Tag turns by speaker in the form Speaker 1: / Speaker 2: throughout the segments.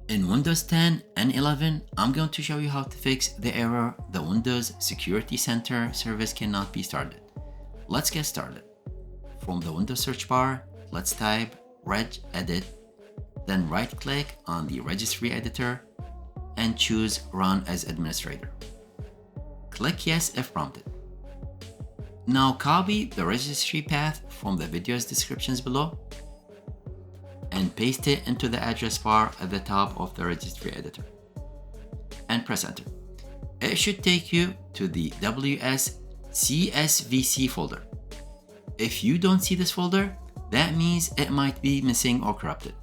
Speaker 1: In Windows 10 and 11, I'm going to show you how to fix the error the Windows Security Center service cannot be started. Let's get started. From the Windows search bar, let's type Regedit, then right-click on the Registry Editor and choose Run as Administrator. Click Yes if prompted. Now copy the registry path from the video's descriptions below and paste it into the address bar at the top of the Registry Editor and press enter. It should take you to the wscsvc folder. If you don't see this folder, that means it might be missing or corrupted.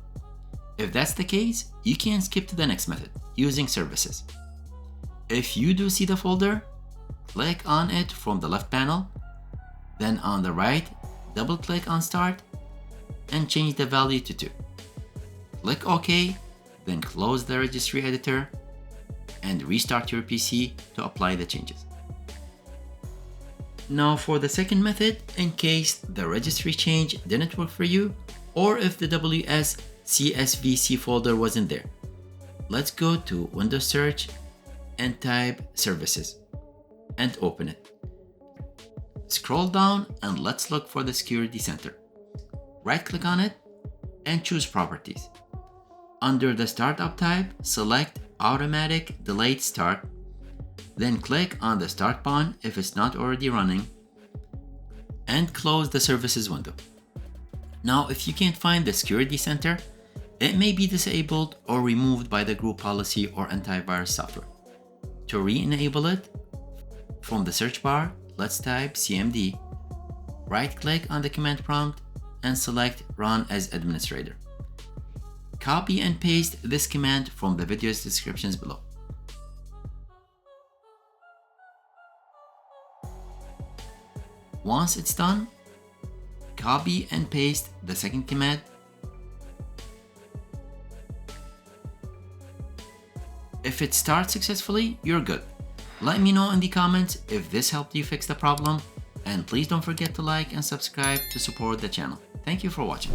Speaker 1: If that's the case, you can skip to the next method using services. If you do see the folder, click on it from the left panel, then on the right, double click on Start and change the value to 2. Click OK, then close the Registry Editor and restart your PC to apply the changes. Now for the second method, in case the registry change didn't work for you, or if the wscsvc folder wasn't there, let's go to Windows Search and type Services and open it. Scroll down and let's look for the Security Center. Right-click on it and choose Properties. Under the Startup type, select Automatic Delayed Start, then click on the Start button if it's not already running, and close the Services window. Now, if you can't find the Security Center, it may be disabled or removed by the group policy or antivirus software. To re-enable it, from the search bar, let's type CMD, right-click on the command prompt, and select Run as Administrator. Copy and paste this command from the video's descriptions below. Once it's done, copy and paste the second command. If it starts successfully, you're good. Let me know in the comments if this helped you fix the problem, and please don't forget to like and subscribe to support the channel. Thank you for watching.